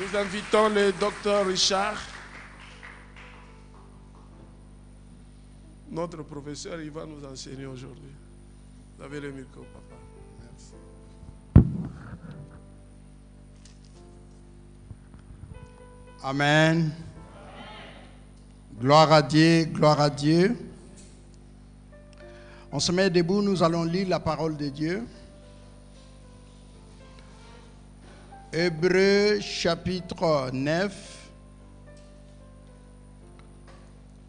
Nous invitons le docteur Richard. Notre professeur, il va nous enseigner aujourd'hui. Vous avez le micro, papa. Merci. Amen. Gloire à Dieu, gloire à Dieu. On se met debout, nous allons lire la parole de Dieu. Hébreux chapitre 9.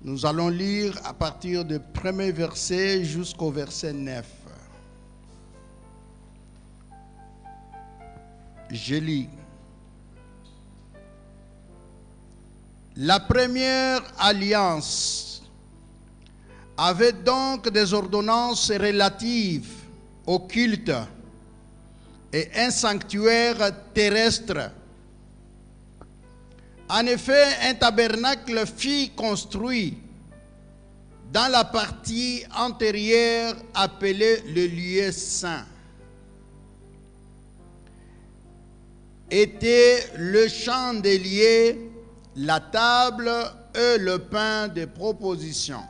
Nous allons lire à partir du premier verset jusqu'au verset 9. Je lis. La première alliance avait donc des ordonnances relatives au culte et un sanctuaire terrestre. En effet, un tabernacle fut construit dans la partie antérieure appelée le lieu saint. Était le chandelier, la table et le pain de proposition.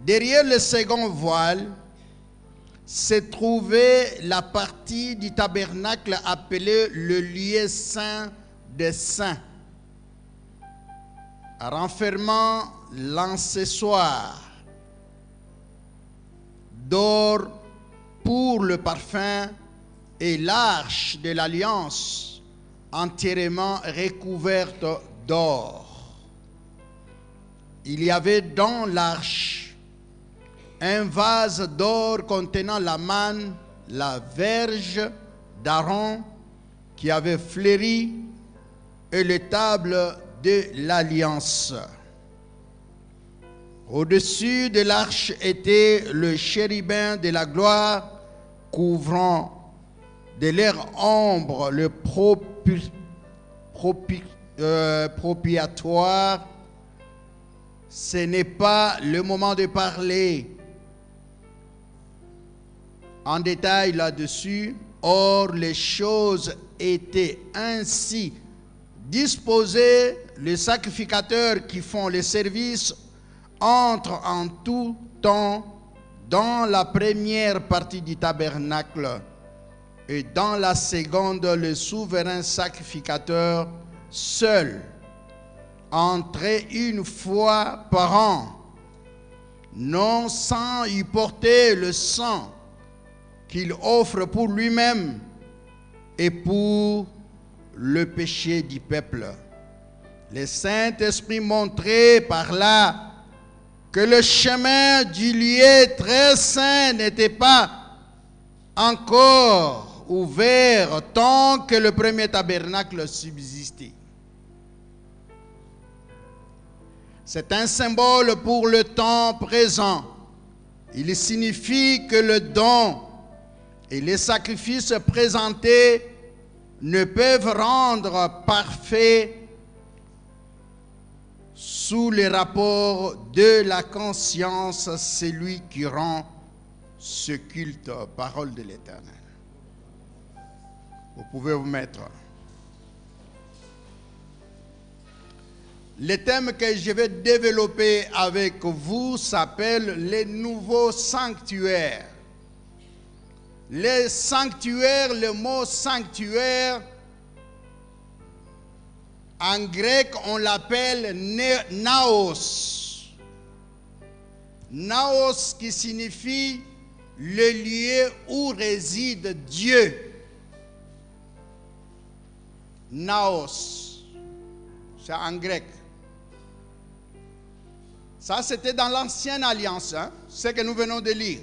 Derrière le second voile se trouvait la partie du tabernacle appelée le lieu saint des saints, renfermant l'accessoire d'or pour le parfum et l'arche de l'alliance entièrement recouverte d'or. Il y avait dans l'arche un vase d'or contenant la manne, la verge d'Aaron qui avait fleuri et les tables de l'alliance. Au-dessus de l'arche était le chérubin de la gloire couvrant de leur ombre le propitiatoire. Ce n'est pas le moment de parler en détail là-dessus. Or, les choses étaient ainsi disposées. Les sacrificateurs qui font le service entrent en tout temps dans la première partie du tabernacle, et dans la seconde, le souverain sacrificateur seul entrait une fois par an, non sans y porter le sang qu'il offre pour lui-même et pour le péché du peuple. Le Saint-Esprit montrait par là que le chemin du lieu très saint n'était pas encore ouvert tant que le premier tabernacle subsistait. C'est un symbole pour le temps présent. Il signifie que le don et les sacrifices présentés ne peuvent rendre parfait sous les rapports de la conscience celui qui rend ce culte. Parole de l'Éternel. Vous pouvez vous mettre. Le thème que je vais développer avec vous s'appelle les nouveaux sanctuaires. Les sanctuaires, le mot sanctuaire, en grec, on l'appelle naos. Naos qui signifie le lieu où réside Dieu. Naos, c'est en grec. Ça, c'était dans l'ancienne alliance, ce que nous venons de lire.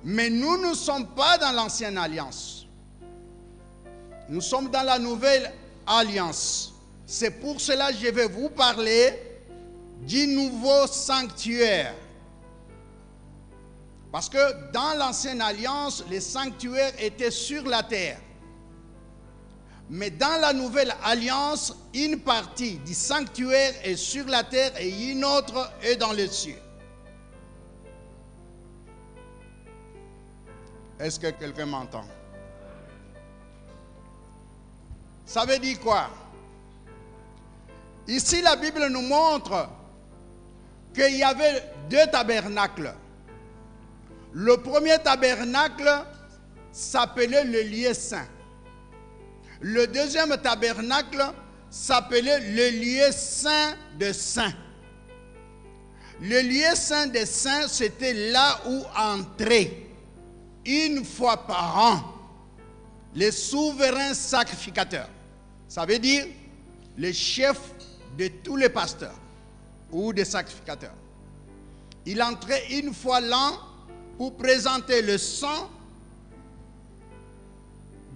Mais nous ne sommes pas dans l'ancienne alliance. Nous sommes dans la nouvelle alliance. C'est pour cela que je vais vous parler du nouveau sanctuaire. Parce que dans l'ancienne alliance, les sanctuaires étaient sur la terre. Mais dans la nouvelle alliance, une partie du sanctuaire est sur la terre et une autre est dans les cieux. Est-ce que quelqu'un m'entend? Ça veut dire quoi? Ici, la Bible nous montre qu'il y avait deux tabernacles. Le premier tabernacle s'appelait le lieu saint. Le deuxième tabernacle s'appelait le lieu saint des saints. Le lieu saint des saints, c'était là où entraient une fois par an les souverains sacrificateurs. Ça veut dire les chefs de tous les pasteurs ou des sacrificateurs. Il entrait une fois l'an pour présenter le sang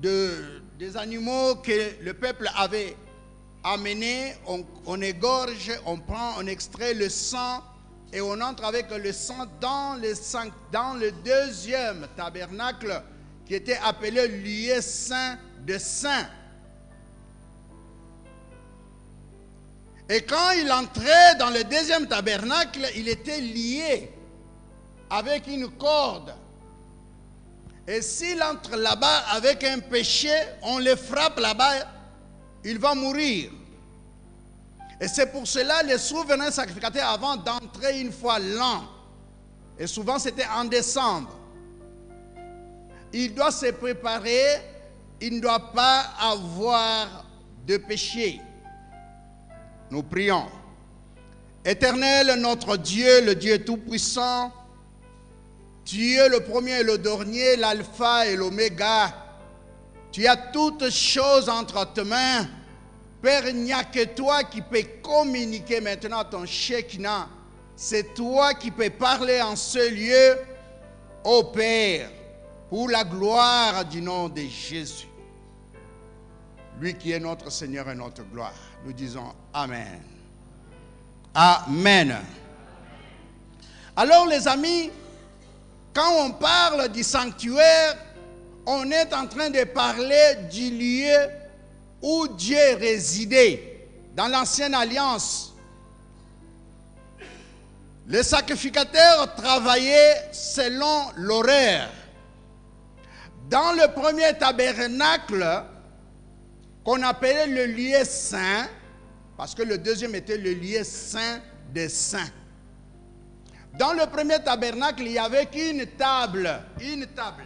des animaux que le peuple avait amenés. On égorge, on extrait le sang et on entre avec le sang dans le deuxième tabernacle qui était appelé lieu saint des saints. Et quand il entrait dans le deuxième tabernacle, il était lié avec une corde. Et s'il entre là-bas avec un péché, on le frappe là-bas, il va mourir. Et c'est pour cela les souverains sacrificateurs, avant d'entrer une fois l'an, et souvent c'était en décembre, il doit se préparer, il ne doit pas avoir de péché. Nous prions. Éternel, notre Dieu, le Dieu Tout-Puissant, tu es le premier et le dernier, l'alpha et l'oméga. Tu as toutes choses entre tes mains. Père, il n'y a que toi qui peux communiquer maintenant ton Shekinah. C'est toi qui peux parler en ce lieu, ô Père, pour la gloire du nom de Jésus. Lui qui est notre Seigneur et notre gloire. Nous disons Amen. Amen. Alors les amis, quand on parle du sanctuaire, on est en train de parler du lieu où Dieu résidait dans l'ancienne alliance. Les sacrificateurs travaillaient selon l'horaire. Dans le premier tabernacle, qu'on appelait le lieu saint, parce que le deuxième était le lieu saint des saints. Dans le premier tabernacle, il n'y avait qu'une table. Une table.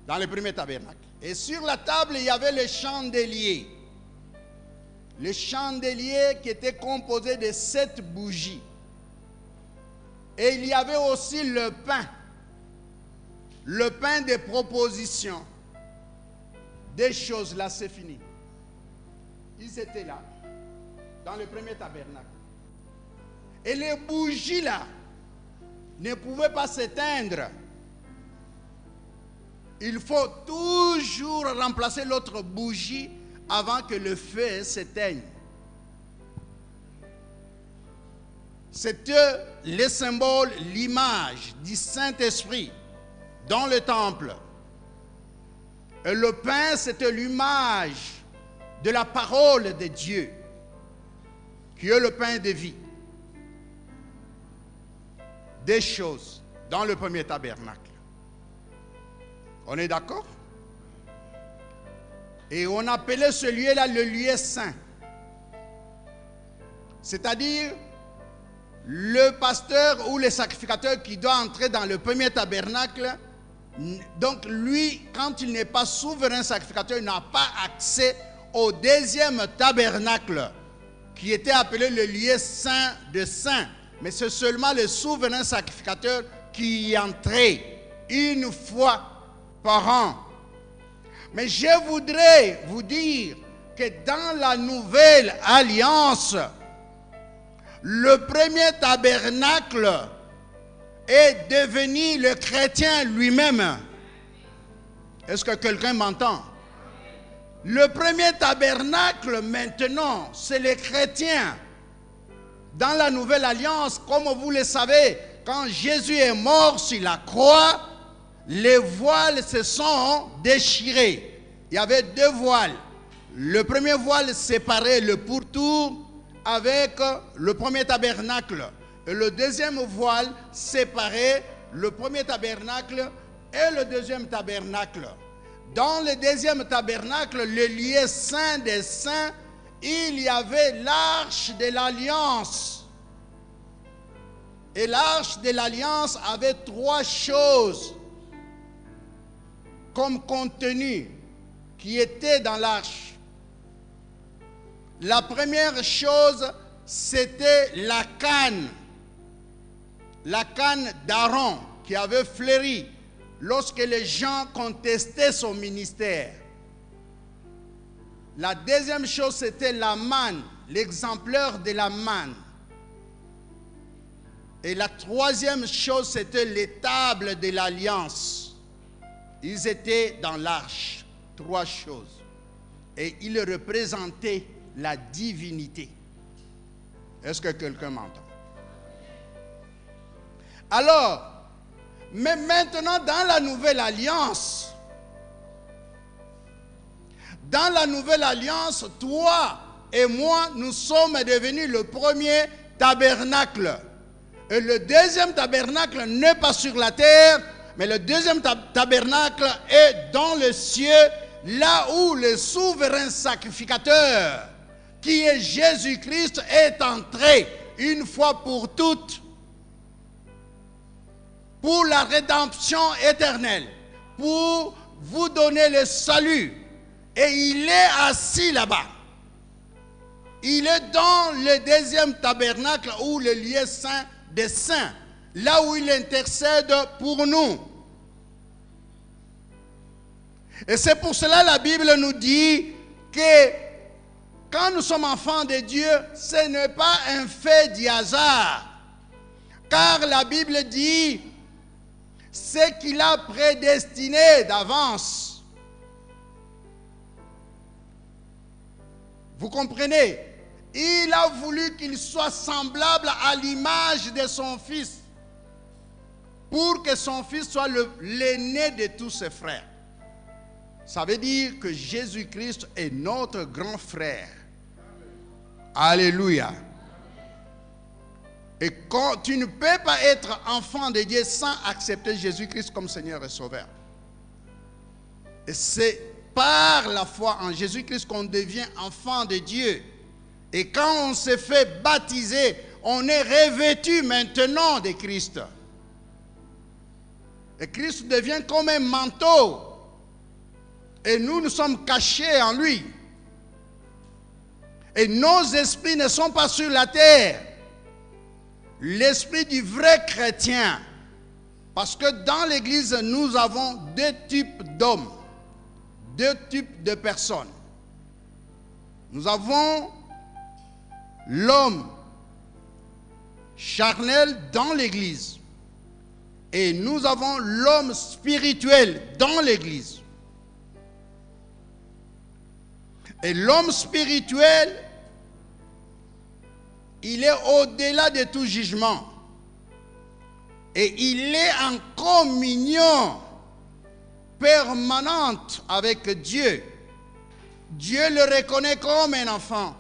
Dans le premier tabernacle. Et sur la table, il y avait le chandelier. Le chandelier qui était composé de 7 bougies. Et il y avait aussi le pain. Le pain des propositions. Des choses là, c'est fini. Ils étaient là, dans le premier tabernacle. Et les bougies là ne pouvaient pas s'éteindre. Il faut toujours remplacer l'autre bougie avant que le feu s'éteigne. C'était le symbole, l'image du Saint-Esprit dans le temple. Et le pain, c'était l'image de la parole de Dieu, qui est le pain de vie. Des choses dans le premier tabernacle. On est d'accord? Et on appelait ce lieu-là le lieu saint. C'est-à-dire, le pasteur ou le sacrificateur qui doit entrer dans le premier tabernacle, donc lui, quand il n'est pas souverain sacrificateur, il n'a pas accès au deuxième tabernacle qui était appelé le lieu saint des saints. Mais c'est seulement le souverain sacrificateur qui y entrait une fois par an. Mais je voudrais vous dire que dans la nouvelle alliance, le premier tabernacle est devenu le chrétien lui-même. Est-ce que quelqu'un m'entend? Le premier tabernacle maintenant, c'est les chrétiens. Dans la nouvelle alliance, comme vous le savez, quand Jésus est mort sur la croix, les voiles se sont déchirés. Il y avait 2 voiles. Le premier voile séparait le pourtour avec le premier tabernacle. Et le deuxième voile séparait le premier tabernacle et le deuxième tabernacle. Dans le deuxième tabernacle, le lieu saint des saints, il y avait l'arche de l'alliance. Et l'arche de l'alliance avait 3 choses comme contenu qui étaient dans l'arche. La première chose, c'était la canne d'Aaron qui avait fleuri lorsque les gens contestaient son ministère. La deuxième chose, c'était la manne, l'exemplaire de la manne. Et la troisième chose, c'était les tables de l'alliance. Ils étaient dans l'arche, 3 choses. Et ils représentaient la divinité. Est-ce que quelqu'un m'entend? Alors, mais maintenant dans la nouvelle alliance, toi et moi, nous sommes devenus le premier tabernacle. Et le deuxième tabernacle n'est pas sur la terre, mais le deuxième tabernacle est dans le ciel, là où le souverain sacrificateur, qui est Jésus-Christ, est entré une fois pour toutes, pour la rédemption éternelle, pour vous donner le salut. Et il est assis là-bas. Il est dans le deuxième tabernacle, ou le lieu saint des saints, là où il intercède pour nous. Et c'est pour cela que la Bible nous dit que quand nous sommes enfants de Dieu, ce n'est pas un fait du hasard. Car la Bible dit ce qu'il a prédestiné d'avance. Vous comprenez? Il a voulu qu'il soit semblable à l'image de son fils, pour que son fils soit l'aîné de tous ses frères. Ça veut dire que Jésus-Christ est notre grand frère. Alléluia. Et quand tu ne peux pas être enfant de Dieu sans accepter Jésus-Christ comme Seigneur et Sauveur. Et c'est par la foi en Jésus-Christ qu'on devient enfant de Dieu. Et quand on se fait baptiser, on est revêtu maintenant de Christ. Et Christ devient comme un manteau. Et nous sommes cachés en lui. Et nos esprits ne sont pas sur la terre. L'esprit du vrai chrétien. Parce que dans l'église, nous avons 2 types d'hommes. 2 types de personnes. Nous avons l'homme charnel dans l'église. Et nous avons l'homme spirituel dans l'église. Et l'homme spirituel, il est au-delà de tout jugement. Et il est en communion permanente avec Dieu. Dieu le reconnaît comme un enfant.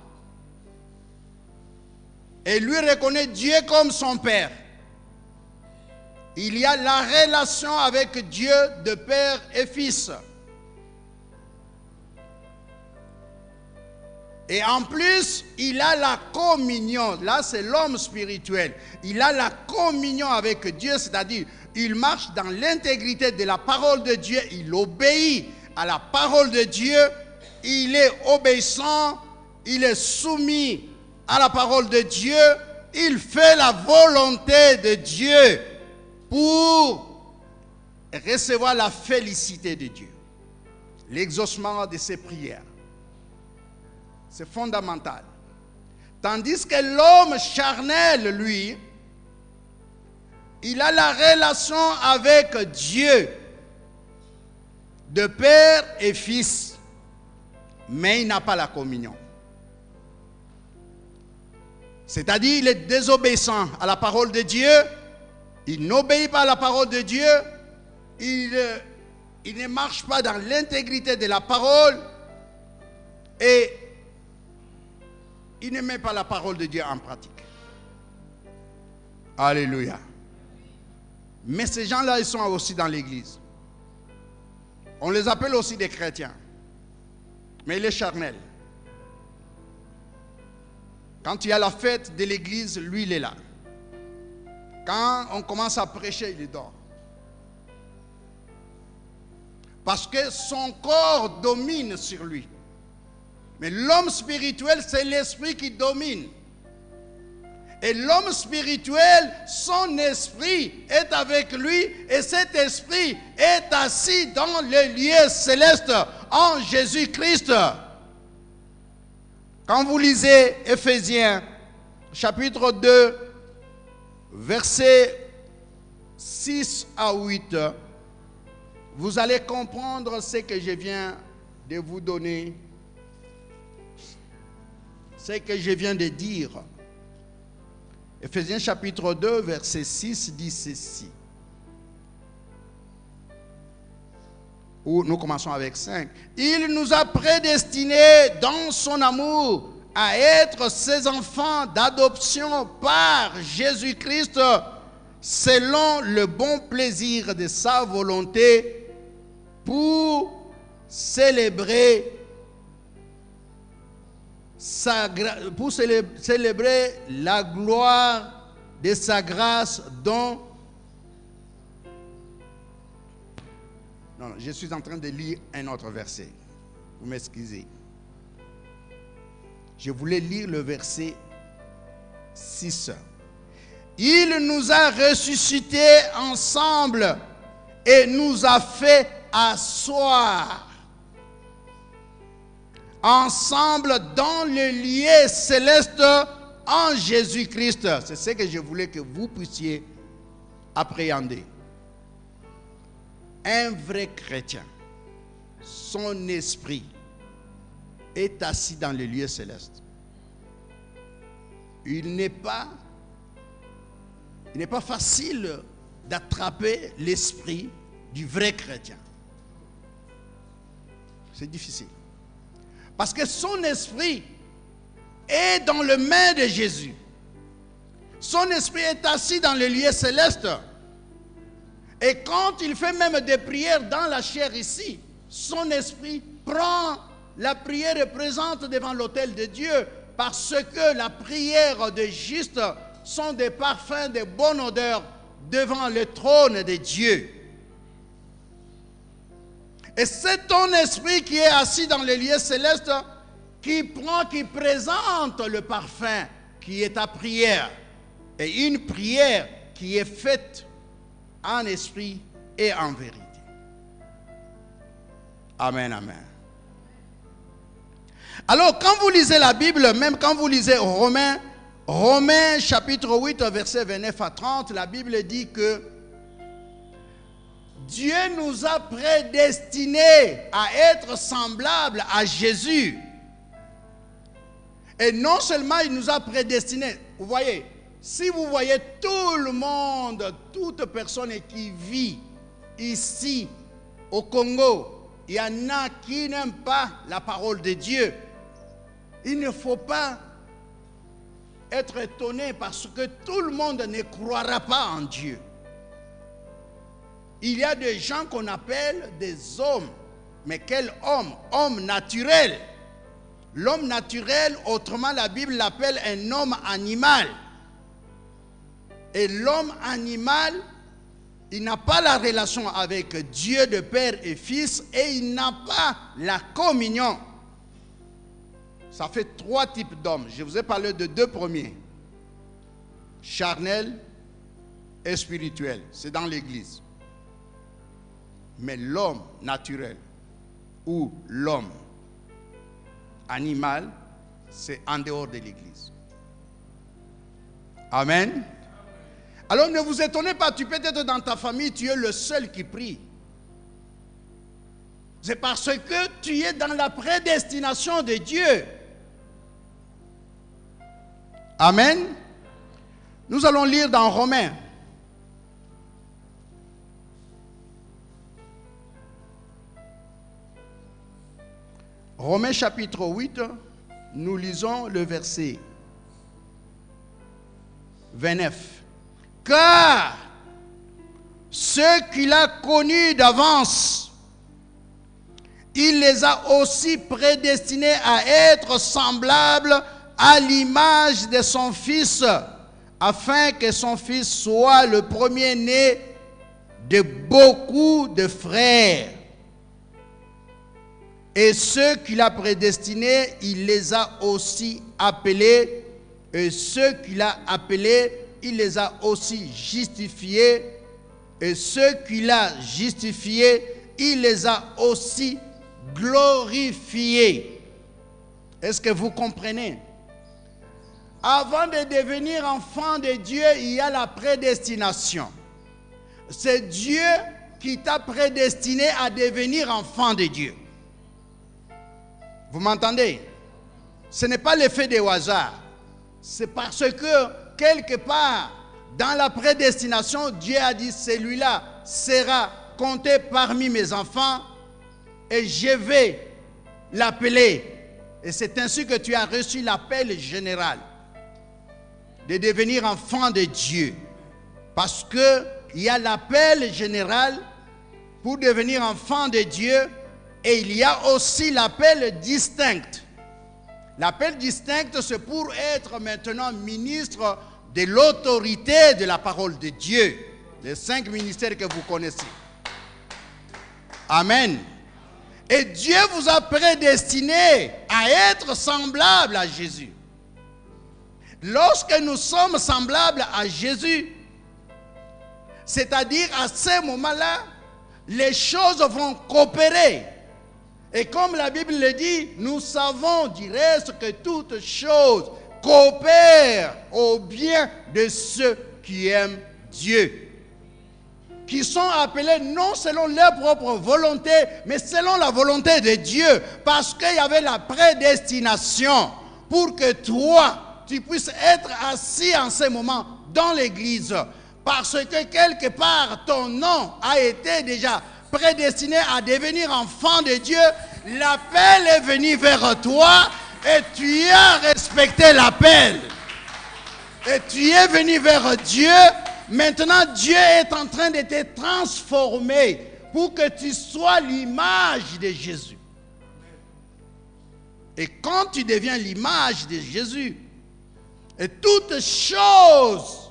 Et lui reconnaît Dieu comme son Père. Il y a la relation avec Dieu de Père et Fils. Et en plus, il a la communion. Là, c'est l'homme spirituel. Il a la communion avec Dieu, c'est-à-dire, il marche dans l'intégrité de la parole de Dieu. Il obéit à la parole de Dieu. Il est obéissant. Il est soumis à la parole de Dieu. Il fait la volonté de Dieu pour recevoir la félicité de Dieu. L'exaucement de ses prières. C'est fondamental. Tandis que l'homme charnel, lui, il a la relation avec Dieu, de Père et Fils, mais il n'a pas la communion. C'est-à-dire, il est désobéissant à la parole de Dieu, il n'obéit pas à la parole de Dieu, il ne marche pas dans l'intégrité de la parole, et il ne met pas la parole de Dieu en pratique. Alléluia. Mais ces gens-là, ils sont aussi dans l'église. On les appelle aussi des chrétiens. Mais il est charnel. Quand il y a la fête de l'église, lui, il est là. Quand on commence à prêcher, il dort. Parce que son corps domine sur lui. Mais l'homme spirituel, c'est l'esprit qui domine. Et l'homme spirituel, son esprit est avec lui et cet esprit est assis dans les lieux célestes en Jésus-Christ. Quand vous lisez Éphésiens chapitre 2, versets 6 à 8, vous allez comprendre ce que je viens de vous donner, ce que je viens de dire. Éphésiens chapitre 2, verset 6 dit ceci. Nous commençons avec 5. Il nous a prédestinés dans son amour à être ses enfants d'adoption par Jésus-Christ selon le bon plaisir de sa volonté pour célébrer la gloire de sa grâce dont... Non, je suis en train de lire un autre verset. Vous m'excusez. Je voulais lire le verset 6. Il nous a ressuscités ensemble et nous a fait asseoir ensemble dans le lieu céleste en Jésus-Christ. C'est ce que je voulais que vous puissiez appréhender. Un vrai chrétien, son esprit est assis dans le lieu céleste. Il n'est pas facile d'attraper l'esprit du vrai chrétien. C'est difficile. Parce que son esprit est dans les mains de Jésus. Son esprit est assis dans le lieu céleste. Et quand il fait même des prières dans la chair ici, son esprit prend la prière et présente devant l'autel de Dieu, parce que la prière de juste sont des parfums de bonne odeur devant le trône de Dieu. Et c'est ton esprit qui est assis dans les lieux célestes qui présente le parfum qui est ta prière. Et une prière qui est faite en esprit et en vérité. Amen, amen. Alors, quand vous lisez la Bible, même quand vous lisez Romains chapitre 8, verset 29 à 30, la Bible dit que Dieu nous a prédestinés à être semblables à Jésus. Et non seulement il nous a prédestinés, vous voyez, si vous voyez tout le monde, toute personne qui vit ici au Congo, il y en a qui n'aiment pas la parole de Dieu. Il ne faut pas être étonné parce que tout le monde ne croira pas en Dieu. Il y a des gens qu'on appelle des hommes. Mais quel homme? Homme naturel. L'homme naturel, autrement la Bible l'appelle un homme animal. Et l'homme animal, il n'a pas la relation avec Dieu de Père et Fils et il n'a pas la communion. Ça fait 3 types d'hommes. Je vous ai parlé de 2 premiers. Charnel et spirituel. C'est dans l'église. Mais l'homme naturel ou l'homme animal, c'est en dehors de l'église. Amen. Alors ne vous étonnez pas, tu peux être dans ta famille, tu es le seul qui prie. C'est parce que tu es dans la prédestination de Dieu. Amen. Nous allons lire dans Romains. Romains chapitre 8, nous lisons le verset 29. Car ceux qu'il a connus d'avance, il les a aussi prédestinés à être semblables à l'image de son Fils, afin que son Fils soit le premier-né de beaucoup de frères. Et ceux qu'il a prédestinés, il les a aussi appelés. Et ceux qu'il a appelés, il les a aussi justifiés. Et ceux qu'il a justifiés, il les a aussi glorifiés. Est-ce que vous comprenez? Avant de devenir enfant de Dieu, il y a la prédestination. C'est Dieu qui t'a prédestiné à devenir enfant de Dieu. Vous m'entendez? Ce n'est pas l'effet de hasard. C'est parce que, quelque part, dans la prédestination, Dieu a dit, celui-là sera compté parmi mes enfants et je vais l'appeler. Et c'est ainsi que tu as reçu l'appel général de devenir enfant de Dieu. Parce qu'il y a l'appel général pour devenir enfant de Dieu. Et il y a aussi l'appel distinct. L'appel distinct, c'est pour être maintenant ministre de l'autorité de la parole de Dieu. Les 5 ministères que vous connaissez. Amen. Et Dieu vous a prédestiné à être semblable à Jésus. Lorsque nous sommes semblables à Jésus, c'est-à-dire à ce moment-là, les choses vont coopérer. Et comme la Bible le dit, nous savons du reste que toutes choses coopèrent au bien de ceux qui aiment Dieu, qui sont appelés non selon leur propre volonté, mais selon la volonté de Dieu, parce qu'il y avait la prédestination pour que toi, tu puisses être assis en ce moment dans l'église, parce que quelque part, ton nom a été déjà prédestiné à devenir enfant de Dieu. L'appel est venu vers toi et tu as respecté l'appel. Et tu es venu vers Dieu. Maintenant, Dieu est en train de te transformer pour que tu sois l'image de Jésus. Et quand tu deviens l'image de Jésus, et toutes choses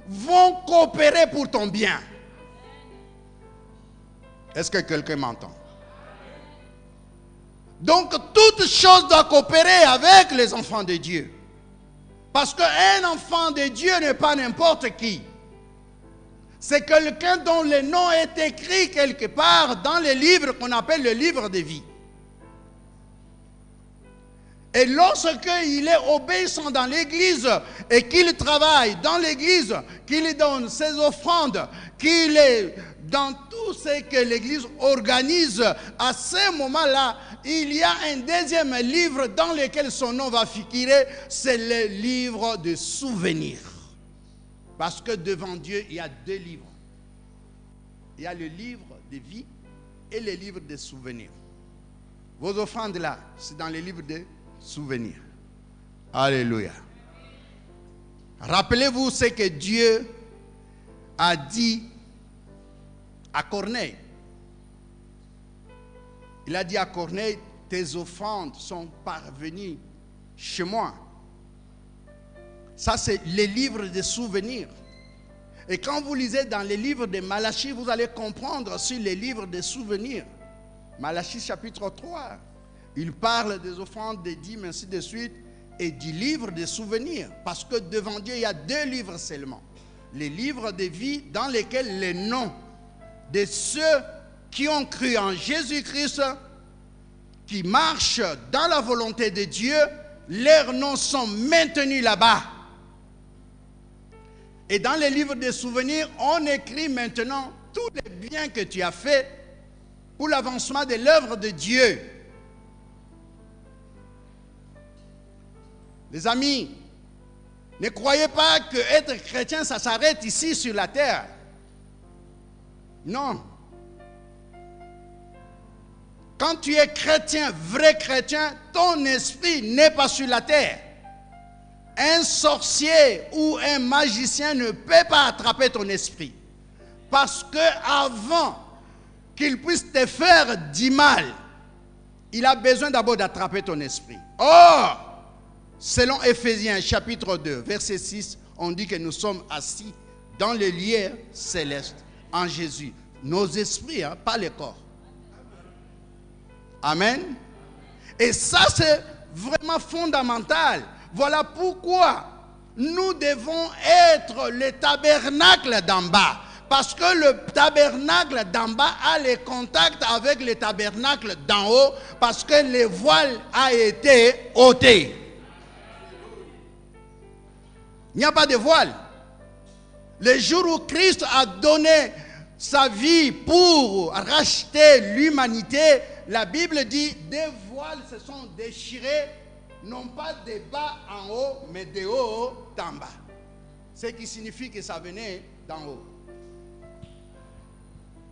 vont coopérer pour ton bien. Est-ce que quelqu'un m'entend? Donc, toute chose doit coopérer avec les enfants de Dieu. Parce qu'un enfant de Dieu n'est pas n'importe qui. C'est quelqu'un dont le nom est écrit quelque part dans le livre qu'on appelle le livre de vie. Et lorsqu'il est obéissant dans l'église et qu'il travaille dans l'église, qu'il donne ses offrandes, qu'il est dans tout ce que l'église organise, à ce moment-là, il y a un deuxième livre dans lequel son nom va figurer, c'est le livre de souvenirs. Parce que devant Dieu, il y a 2 livres. Il y a le livre de vie et le livre de souvenirs. Vos offrandes là, c'est dans le livre de souvenirs. Alléluia. Rappelez-vous ce que Dieu a dit à Corneille. Il a dit à Corneille, tes offrandes sont parvenues chez moi. Ça, c'est les livres de souvenirs. Et quand vous lisez dans les livres de Malachie, vous allez comprendre sur les livres de souvenirs. Malachie chapitre 3, il parle des offrandes, des dîmes, ainsi de suite, et du livre des souvenirs. Parce que devant Dieu, il y a 2 livres seulement. Les livres de vie dans lesquels les noms de ceux qui ont cru en Jésus-Christ, qui marchent dans la volonté de Dieu, leurs noms sont maintenus là-bas. Et dans les livres des souvenirs, on écrit maintenant tous les biens que tu as faits pour l'avancement de l'œuvre de Dieu. Les amis, ne croyez pas que être chrétien, ça s'arrête ici sur la terre. Non. Quand tu es chrétien, vrai chrétien, ton esprit n'est pas sur la terre. Un sorcier ou un magicien ne peut pas attraper ton esprit. Parce que avant qu'il puisse te faire du mal, il a besoin d'abord d'attraper ton esprit. Or, selon Éphésiens chapitre 2, verset 6, on dit que nous sommes assis dans les lieux célestes en Jésus. Nos esprits, hein, pas les corps. Amen. Et ça, c'est vraiment fondamental. Voilà pourquoi nous devons être le tabernacle d'en bas. Parce que le tabernacle d'en bas a les contacts avec le tabernacle d'en haut. Parce que le voile a été ôté. Il n'y a pas de voile. Le jour où Christ a donné sa vie pour racheter l'humanité, la Bible dit des voiles se sont déchirés, non pas de bas en haut, mais de haut en bas. Ce qui signifie que ça venait d'en haut.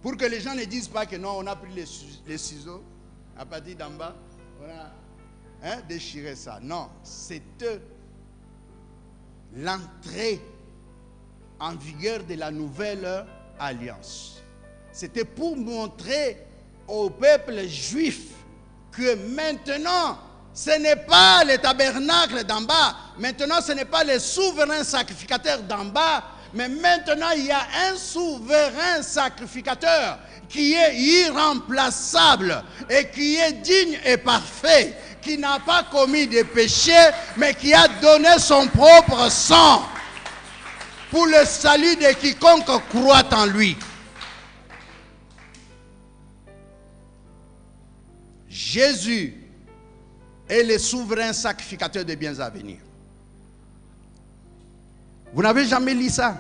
Pour que les gens ne disent pas que non, on a pris les ciseaux à partir d'en bas, on a déchiré ça. Non, c'est l'entrée en vigueur de la nouvelle alliance. C'était pour montrer au peuple juif que maintenant, ce n'est pas le tabernacle d'en bas, maintenant ce n'est pas le souverain sacrificateur d'en bas, mais maintenant il y a un souverain sacrificateur qui est irremplaçable et qui est digne et parfait, qui n'a pas commis de péché, mais qui a donné son propre sang pour le salut de quiconque croit en lui. Jésus est le souverain sacrificateur des biens à venir. Vous n'avez jamais lu ça?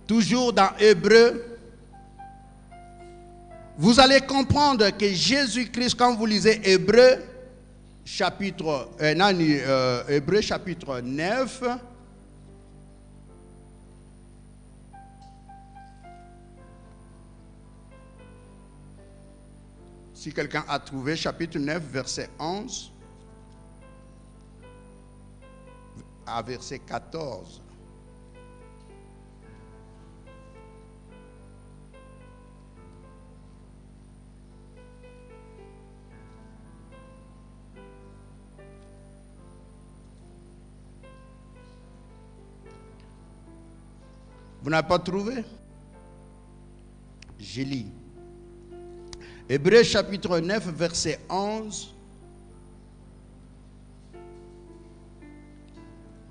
Toujours dans Hébreux, vous allez comprendre que Jésus-Christ, quand vous lisez Hébreux, chapitre 9, si quelqu'un a trouvé, chapitre 9, verset 11 à verset 14. Vous n'avez pas trouvé? Je lis. Hébreux chapitre 9, verset 11.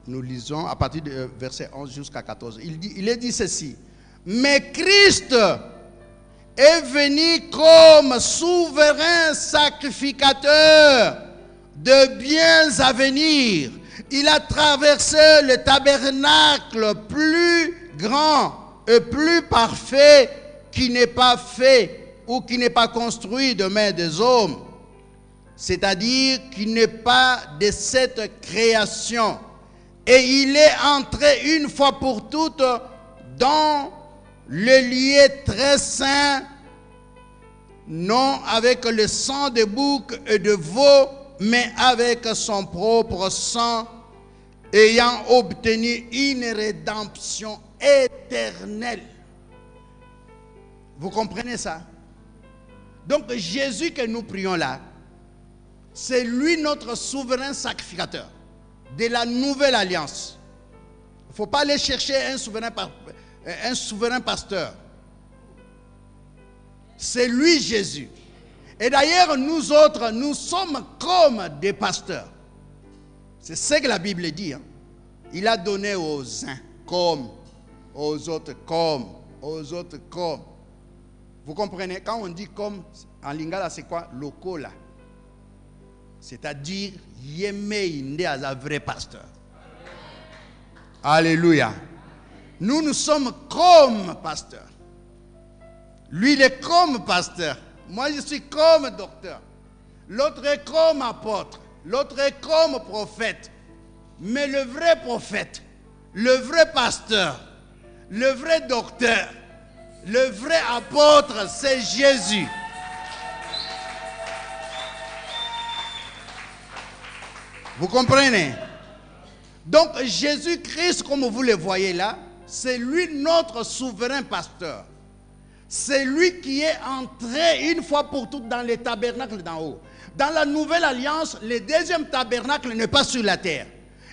Nous lisons à partir de verset 11 jusqu'à 14. Il est dit ceci. Mais Christ est venu comme souverain sacrificateur de biens à venir. Il a traversé le tabernacle plus grand et plus parfait qui n'est pas fait ou qui n'est pas construit de main des hommes, c'est-à-dire qui n'est pas de cette création. Et il est entré une fois pour toutes dans le lieu très saint, non avec le sang de bouc et de veau, mais avec son propre sang, ayant obtenu une rédemption éternelle. Vous comprenez ça? Donc Jésus que nous prions là, c'est lui notre souverain sacrificateur de la nouvelle alliance. Il ne faut pas aller chercher un souverain pasteur. C'est lui Jésus. Et d'ailleurs nous autres, nous sommes comme des pasteurs. C'est ce que la Bible dit. Hein. Il a donné aux uns comme, aux autres comme, aux autres comme. Vous comprenez? Quand on dit comme, en lingala, c'est quoi? Lokola. C'est-à-dire, Yéméinde à un vrai pasteur. Alléluia. Nous sommes comme pasteur. Lui, il est comme pasteur. Moi, je suis comme docteur. L'autre est comme apôtre. L'autre est comme prophète. Mais le vrai prophète, le vrai pasteur, le vrai docteur, le vrai apôtre, c'est Jésus. Vous comprenez? Donc Jésus-Christ, comme vous le voyez là, c'est lui notre souverain pasteur. C'est lui qui est entré une fois pour toutes dans les tabernacles d'en haut. Dans la nouvelle alliance, le deuxième tabernacle n'est pas sur la terre.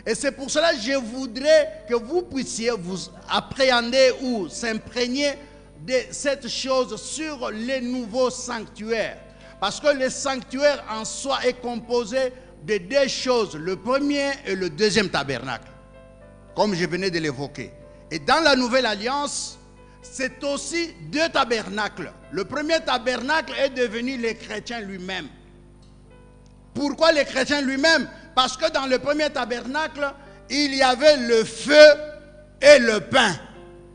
Et c'est pour cela que je voudrais que vous puissiez vous appréhender ou s'imprégner de cette chose sur les nouveaux sanctuaires. Parce que le sanctuaire en soi est composé de deux choses, le premier et le deuxième tabernacle, comme je venais de l'évoquer. Et dans la nouvelle alliance, c'est aussi deux tabernacles. Le premier tabernacle est devenu le chrétien lui-même. Pourquoi le chrétien lui-même? Parce que dans le premier tabernacle, il y avait le feu et le pain.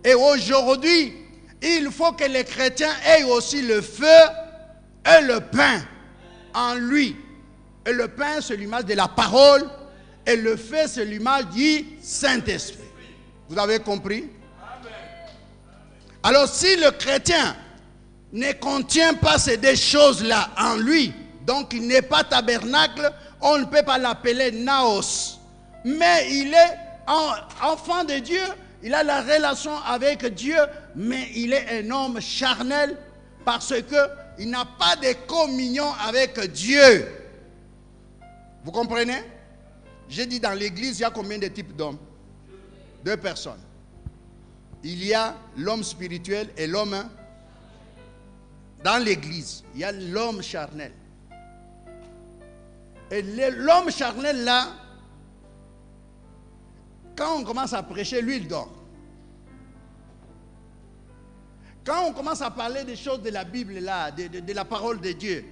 Et aujourd'hui, il faut que les chrétiens aient aussi le feu et le pain en lui. Et le pain, c'est l'image de la parole. Et le feu, c'est l'image du Saint-Esprit. Vous avez compris? Alors si le chrétien ne contient pas ces deux choses-là en lui, donc il n'est pas tabernacle, on ne peut pas l'appeler naos. Mais il est enfant de Dieu, il a la relation avec Dieu, mais il est un homme charnel parce qu'il n'a pas de communion avec Dieu. Vous comprenez? J'ai dit dans l'église, il y a combien de types d'hommes? Deux personnes. Il y a l'homme spirituel et l'homme. Dans l'église, il y a l'homme charnel. Et l'homme charnel là, quand on commence à prêcher, lui il dort. Quand on commence à parler des choses de la Bible là, de la parole de Dieu,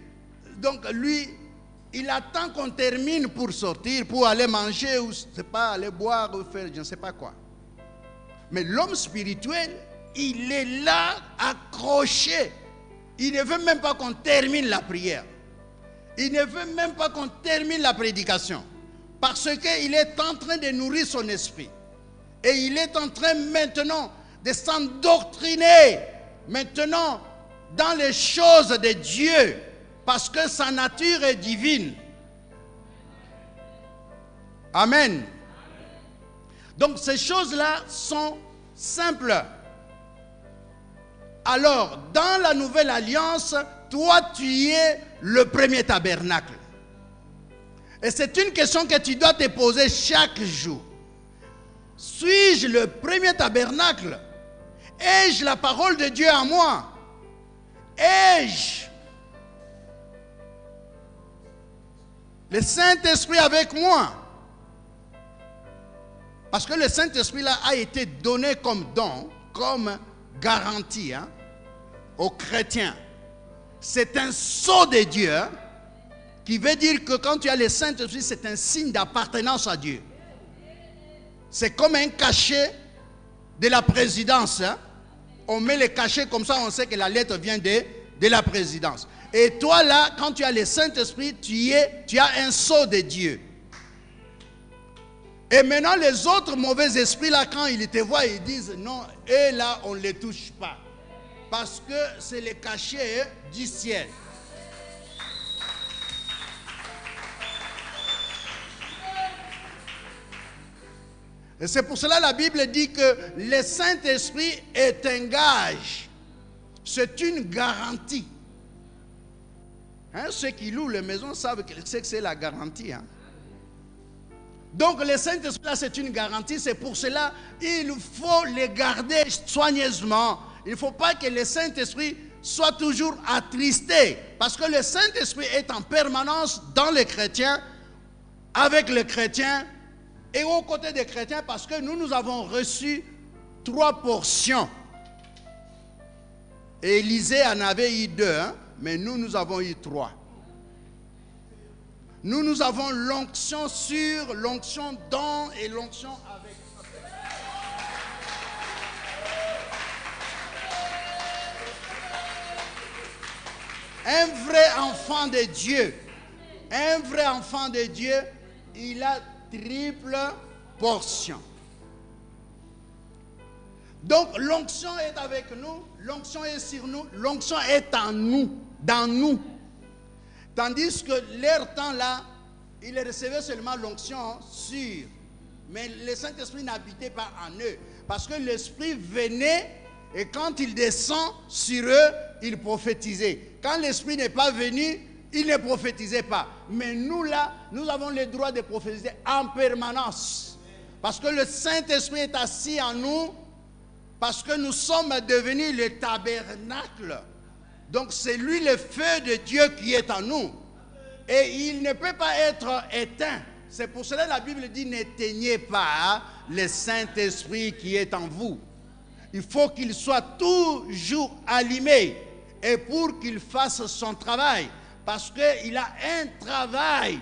donc lui, il attend qu'on termine pour sortir, pour aller manger ou c'est pas aller boire ou faire je ne sais pas quoi. Mais l'homme spirituel, il est là accroché. Il ne veut même pas qu'on termine la prière. Il ne veut même pas qu'on termine la prédication. Parce qu'il est en train de nourrir son esprit. Et il est en train maintenant de s'endoctriner. Maintenant dans les choses de Dieu. Parce que sa nature est divine. Amen. Donc ces choses-là sont simples. Alors, dans la nouvelle alliance, toi tu es le premier tabernacle. Et c'est une question que tu dois te poser chaque jour. Suis-je le premier tabernacle? Ai-je la parole de Dieu en moi? Ai-je le Saint-Esprit avec moi? Parce que le Saint-Esprit là a été donné comme don, comme garantie aux chrétiens. C'est un sceau de Dieu qui veut dire que quand tu as le Saint-Esprit, c'est un signe d'appartenance à Dieu. C'est comme un cachet de la présidence. On met le cachet comme ça, on sait que la lettre vient de la présidence. Et toi là, quand tu as le Saint-Esprit, tu as un sceau de Dieu. Et maintenant les autres mauvais esprits là, quand ils te voient, ils disent non, et là on ne les touche pas. Parce que c'est le cachet du ciel. Et c'est pour cela que la Bible dit que le Saint-Esprit est un gage. C'est une garantie. Ceux qui louent les maisons savent que c'est la garantie. Donc le Saint-Esprit là c'est une garantie. C'est pour cela qu'il faut les garder soigneusement. Il ne faut pas que le Saint-Esprit soit toujours attristé. Parce que le Saint-Esprit est en permanence dans les chrétiens, avec les chrétiens et aux côtés des chrétiens. Parce que nous avons reçu 3 portions. Et Élisée en avait eu 2, mais nous avons eu 3. Nous avons l'onction sur, l'onction dans et l'onction avec. Un vrai enfant de Dieu, il a triple portion. Donc l'onction est avec nous, l'onction est sur nous, l'onction est en nous, dans nous. Tandis que leur temps là, ils recevaient seulement l'onction sur. Mais le Saint-Esprit n'habitait pas en eux. Parce que l'Esprit venait Et quand il descend sur eux, il prophétisait. Quand l'Esprit n'est pas venu, il ne prophétisait pas. Mais nous là, nous avons le droit de prophétiser en permanence. Parce que le Saint-Esprit est assis en nous, parce que nous sommes devenus le tabernacle. Donc c'est lui le feu de Dieu qui est en nous. Et il ne peut pas être éteint. C'est pour cela que la Bible dit n'éteignez pas le Saint-Esprit qui est en vous. Il faut qu'il soit toujours allumé. Et pour qu'il fasse son travail. Parce qu'il a un travail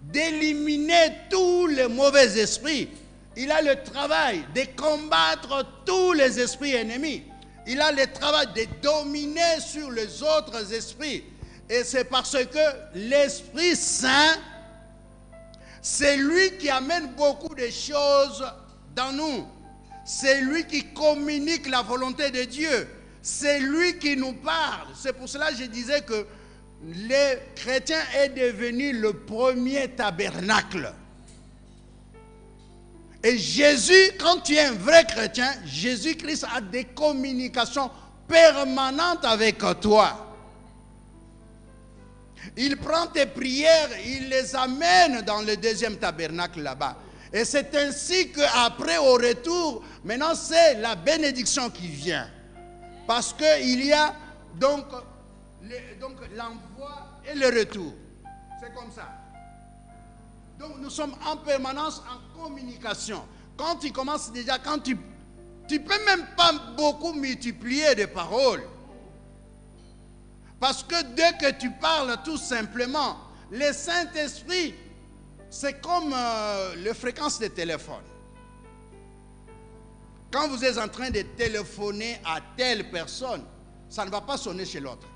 d'éliminer tous les mauvais esprits. Il a le travail de combattre tous les esprits ennemis. Il a le travail de dominer sur les autres esprits. Et c'est parce que l'Esprit Saint, c'est lui qui amène beaucoup de choses dans nous. C'est lui qui communique la volonté de Dieu. C'est lui qui nous parle. C'est pour cela que je disais que le chrétien est devenu le premier tabernacle. Et Jésus, quand tu es un vrai chrétien, Jésus-Christ a des communications permanentes avec toi. Il prend tes prières, il les amène dans le deuxième tabernacle là-bas. Et c'est ainsi qu'après, au retour, maintenant c'est la bénédiction qui vient. Parce qu'il y a donc l'envoi et le retour. C'est comme ça. Donc nous sommes en permanence en communication. Quand tu commences déjà, quand tu peux même pas beaucoup multiplier des paroles. Parce que dès que tu parles tout simplement, le Saint-Esprit, c'est comme les fréquences de téléphone. Quand vous êtes en train de téléphoner à telle personne, ça ne va pas sonner chez l'autre.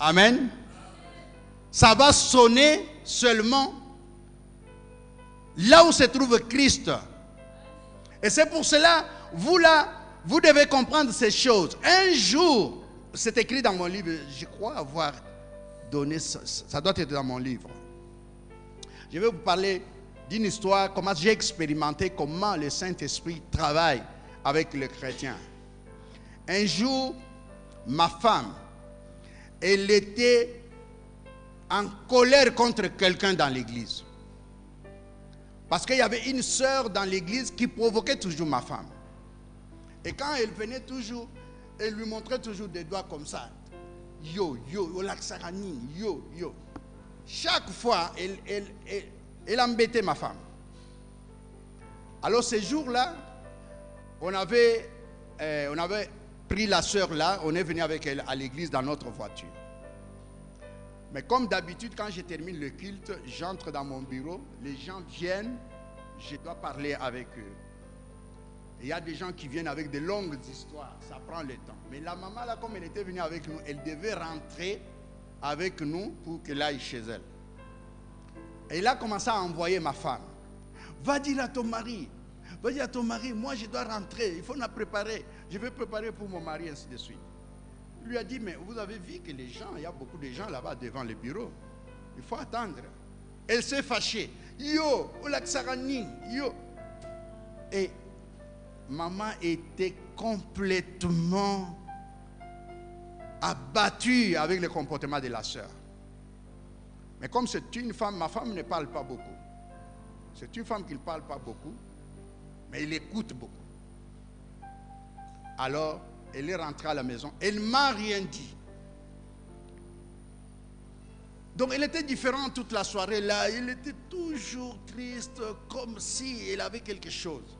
Amen. Ça va sonner seulement là où se trouve Christ. Et c'est pour cela, vous là, vous devez comprendre ces choses. Un jour, c'est écrit dans mon livre, je crois avoir donné, ça doit être dans mon livre. Je vais vous parler d'une histoire, comment j'ai expérimenté, comment le Saint-Esprit travaille avec les chrétiens. Un jour, ma femme, elle était en colère contre quelqu'un dans l'église. Parce qu'il y avait une sœur dans l'église qui provoquait toujours ma femme. Et quand elle venait toujours, elle lui montrait toujours des doigts comme ça. Yo, yo, olaxaranine, yo, yo. Chaque fois, elle embêtait ma femme. Alors ce jour-là, on avait pris la sœur là, on est venu avec elle à l'église dans notre voiture. Mais comme d'habitude, quand je termine le culte, j'entre dans mon bureau, les gens viennent, je dois parler avec eux. Il y a des gens qui viennent avec de longues histoires, ça prend le temps. Mais la maman là, comme elle était venue avec nous, elle devait rentrer avec nous pour qu'elle aille chez elle. Et il a commencé à envoyer ma femme. Va dire à ton mari, moi je dois rentrer, il faut la préparer. Je vais préparer pour mon mari, ainsi de suite. Il lui a dit, mais vous avez vu que les gens, il y a beaucoup de gens là-bas devant le bureau. Il faut attendre. Elle s'est fâchée. Yo, olaxaranine, yo. Et maman était complètement abattue avec le comportement de la sœur. Mais comme c'est une femme, ma femme ne parle pas beaucoup. C'est une femme qui ne parle pas beaucoup, mais elle écoute beaucoup. Alors, elle est rentrée à la maison. Elle ne m'a rien dit. Donc, elle était différente toute la soirée là. Elle était toujours triste, comme si elle avait quelque chose.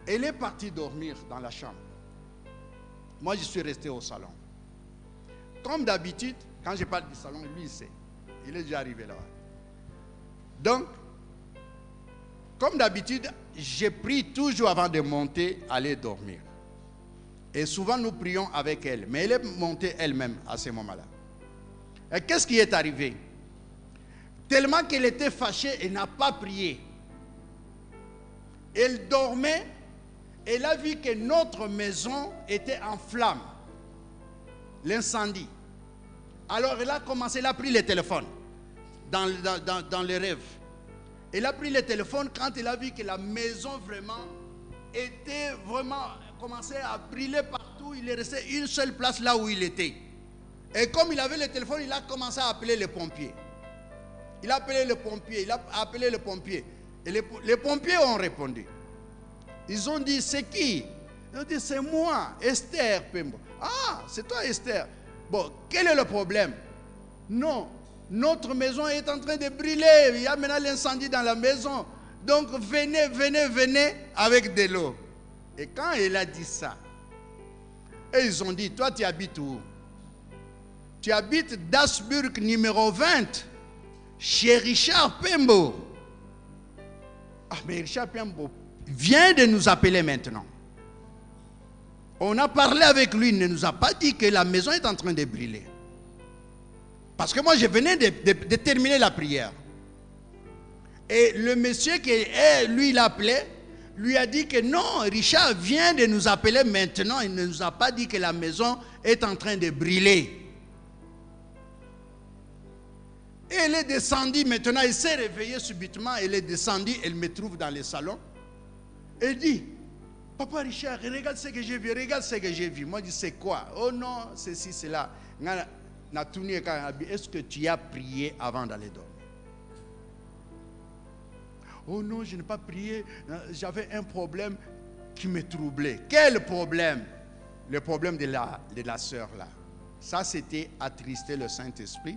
Elle est partie dormir dans la chambre. Moi, je suis resté au salon. Comme d'habitude, quand je parle du salon, lui, il sait. Il est déjà arrivé là. Donc, comme d'habitude, j'ai pris toujours avant de monter, aller dormir. Et souvent, nous prions avec elle. Mais elle est montée elle-même à ce moment-là. Et qu'est-ce qui est arrivé? Tellement qu'elle était fâchée, elle n'a pas prié. Elle dormait. Elle a vu que notre maison était en flammes. L'incendie. Alors elle a commencé, elle a pris le téléphone dans les rêves. Elle a pris le téléphone quand elle a vu que la maison vraiment était vraiment commencé à brûler partout. Il est resté une seule place là où il était. Et comme il avait le téléphone, il a commencé à appeler les pompiers. Il a appelé le pompier, il a appelé le pompier. Et les pompiers ont répondu. Ils ont dit, c'est qui? Ils ont dit, c'est moi, Esther Pembo. Ah, c'est toi Esther. Bon, quel est le problème? Non, notre maison est en train de brûler. Il y a maintenant l'incendie dans la maison. Donc venez, venez, venez avec de l'eau. Et quand il a dit ça, et ils ont dit, toi tu habites où? Tu habites Dasburg numéro 20, chez Richard Pembo. Ah, mais Richard Pembo vient de nous appeler maintenant. On a parlé avec lui, il ne nous a pas dit que la maison est en train de brûler. Parce que moi, je venais de terminer la prière. Et le monsieur qui lui l'appelait, lui a dit que non, Richard vient de nous appeler maintenant. Il ne nous a pas dit que la maison est en train de brûler. Et elle est descendue maintenant, il s'est réveillé subitement, elle est descendue, elle me trouve dans le salon. Elle dit, papa Richard, regarde ce que j'ai vu, regarde ce que j'ai vu. Moi, je dis, c'est quoi? Oh non, ceci, cela. Est-ce que tu as prié avant d'aller dormir? Oh non, je n'ai pas prié, j'avais un problème qui me troublait. Quel problème? Le problème de la sœur là. Ça, c'était attrister le Saint-Esprit.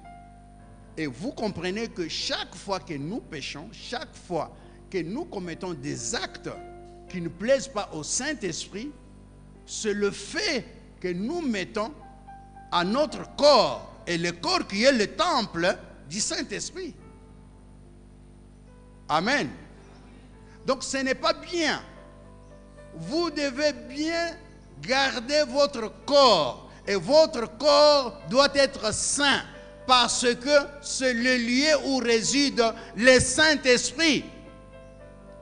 Et vous comprenez que chaque fois que nous péchons, chaque fois que nous commettons des actes qui ne plaisent pas au Saint-Esprit, c'est le fait que nous mettons à notre corps, et le corps qui est le temple du Saint-Esprit. Amen. Donc ce n'est pas bien. Vous devez bien garder votre corps, et votre corps doit être saint. Parce que c'est le lieu où réside le Saint-Esprit.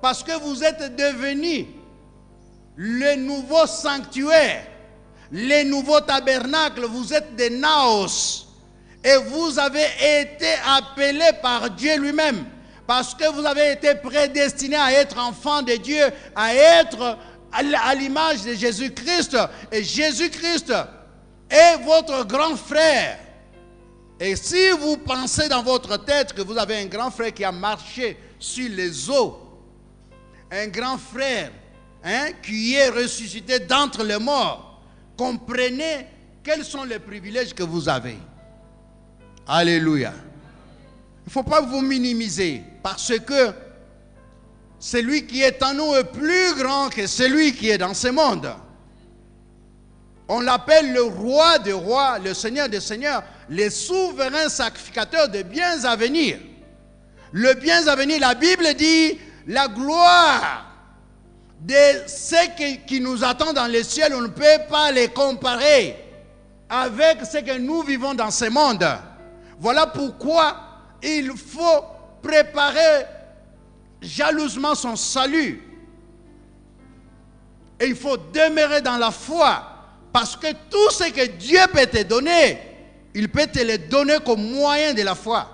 Parce que vous êtes devenus le nouveau sanctuaire, le nouveau tabernacle, vous êtes des naos. Et vous avez été appelés par Dieu lui-même. Parce que vous avez été prédestinés à être enfants de Dieu, à être à l'image de Jésus-Christ. Et Jésus-Christ est votre grand frère. Et si vous pensez dans votre tête que vous avez un grand frère qui a marché sur les eaux, un grand frère qui est ressuscité d'entre les morts, comprenez quels sont les privilèges que vous avez. Alléluia. Il ne faut pas vous minimiser parce que celui qui est en nous est plus grand que celui qui est dans ce monde. On l'appelle le roi des rois, le seigneur des seigneurs, le souverain sacrificateur de biens à venir. Le bien à venir, la Bible dit, la gloire de ce qui nous attend dans les ciels, on ne peut pas les comparer avec ce que nous vivons dans ce monde. Voilà pourquoi il faut préparer jalousement son salut. Et il faut demeurer dans la foi. Parce que tout ce que Dieu peut te donner, il peut te le donner comme moyen de la foi.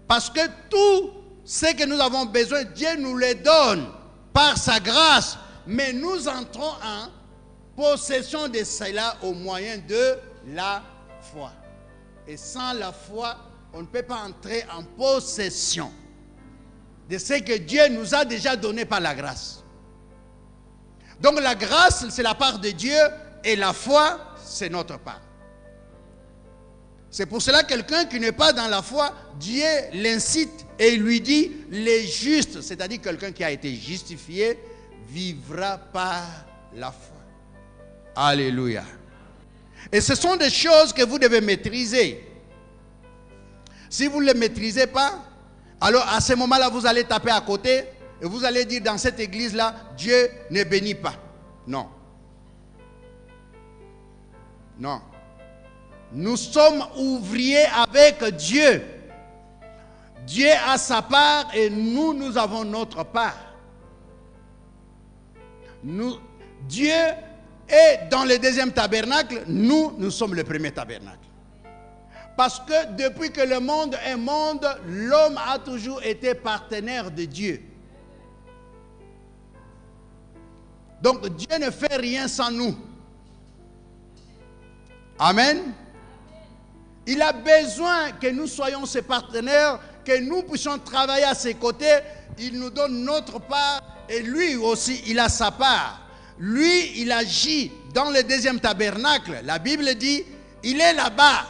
Parce que tout ce que nous avons besoin, Dieu nous le donne par sa grâce. Mais nous entrons en possession de cela au moyen de la foi. Et sans la foi, on ne peut pas entrer en possession de ce que Dieu nous a déjà donné par la grâce. Donc la grâce, c'est la part de Dieu. Et la foi, c'est notre part. C'est pour cela que quelqu'un qui n'est pas dans la foi, Dieu l'incite et lui dit, les justes, c'est-à-dire quelqu'un qui a été justifié, vivra par la foi. Alléluia. Et ce sont des choses que vous devez maîtriser. Si vous ne les maîtrisez pas, alors à ce moment-là, vous allez taper à côté et vous allez dire dans cette église-là, Dieu ne bénit pas. Non. Non. Nous sommes ouvriers avec Dieu. Dieu a sa part et nous avons notre part. Dieu est dans le deuxième tabernacle, nous sommes le premier tabernacle. Parce que depuis que le monde est monde, l'homme a toujours été partenaire de Dieu. Donc Dieu ne fait rien sans nous. Amen. Il a besoin que nous soyons ses partenaires, que nous puissions travailler à ses côtés. Il nous donne notre part et lui aussi, il a sa part. Lui, il agit dans le deuxième tabernacle. La Bible dit, il est là-bas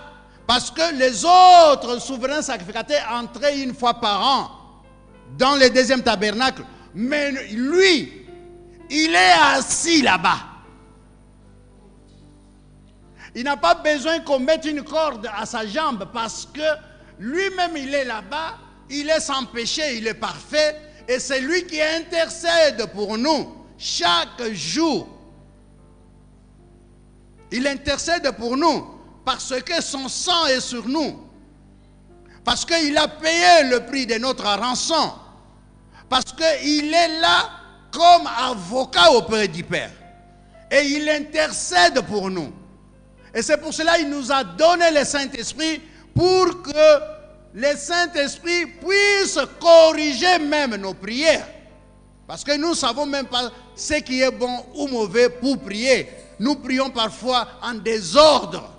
parce que les autres souverains sacrificateurs entraient une fois par an dans le deuxième tabernacle. Mais lui, il est assis là-bas. Il n'a pas besoin qu'on mette une corde à sa jambe parce que lui-même, il est là-bas, il est sans péché, il est parfait. Et c'est lui qui intercède pour nous chaque jour. Il intercède pour nous parce que son sang est sur nous. Parce qu'il a payé le prix de notre rançon. Parce qu'il est là comme avocat auprès du Père. Et il intercède pour nous. Et c'est pour cela qu'il nous a donné le Saint-Esprit pour que le Saint-Esprit puisse corriger même nos prières. Parce que nous ne savons même pas ce qui est bon ou mauvais pour prier. Nous prions parfois en désordre.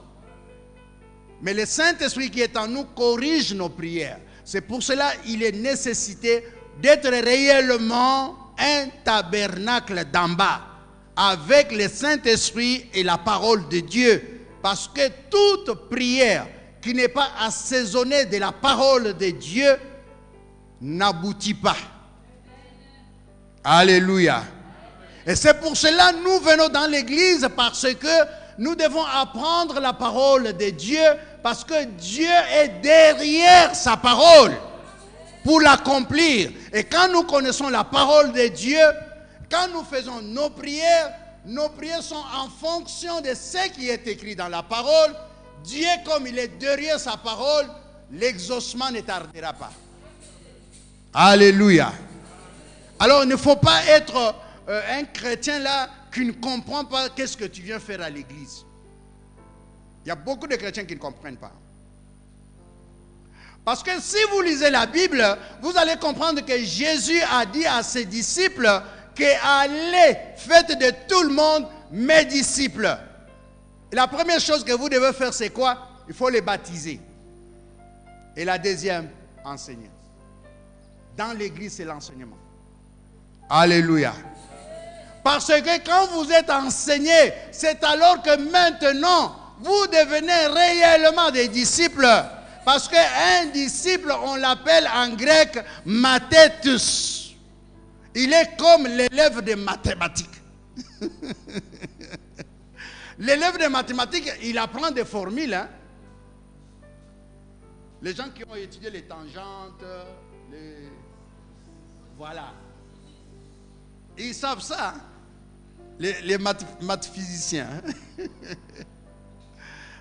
Mais le Saint-Esprit qui est en nous corrige nos prières. C'est pour cela qu'il est nécessité d'être réellement un tabernacle d'en bas avec le Saint-Esprit et la parole de Dieu. Parce que toute prière qui n'est pas assaisonnée de la parole de Dieu n'aboutit pas. Alléluia. Et c'est pour cela que nous venons dans l'église, parce que nous devons apprendre la parole de Dieu, parce que Dieu est derrière sa parole pour l'accomplir. Et quand nous connaissons la parole de Dieu, quand nous faisons nos prières sont en fonction de ce qui est écrit dans la parole. Dieu, comme il est derrière sa parole, l'exaucement ne tardera pas. Alléluia. Alors, il ne faut pas être un chrétien là qui ne comprend pas qu'est-ce que tu viens faire à l'église. Il y a beaucoup de chrétiens qui ne comprennent pas. Parce que si vous lisez la Bible, vous allez comprendre que Jésus a dit à ses disciples que allez, faites de tout le monde mes disciples. Et la première chose que vous devez faire, c'est quoi? Il faut les baptiser. Et la deuxième, enseigner. Dans l'église, c'est l'enseignement. Alléluia. Parce que quand vous êtes enseigné, c'est alors que maintenant, vous devenez réellement des disciples. Parce qu'un disciple, on l'appelle en grec mathetus. Il est comme l'élève de mathématiques. L'élève de mathématiques, il apprend des formules. Hein? Les gens qui ont étudié les tangentes, voilà. Ils savent ça. Hein? Les mathéphysiciens.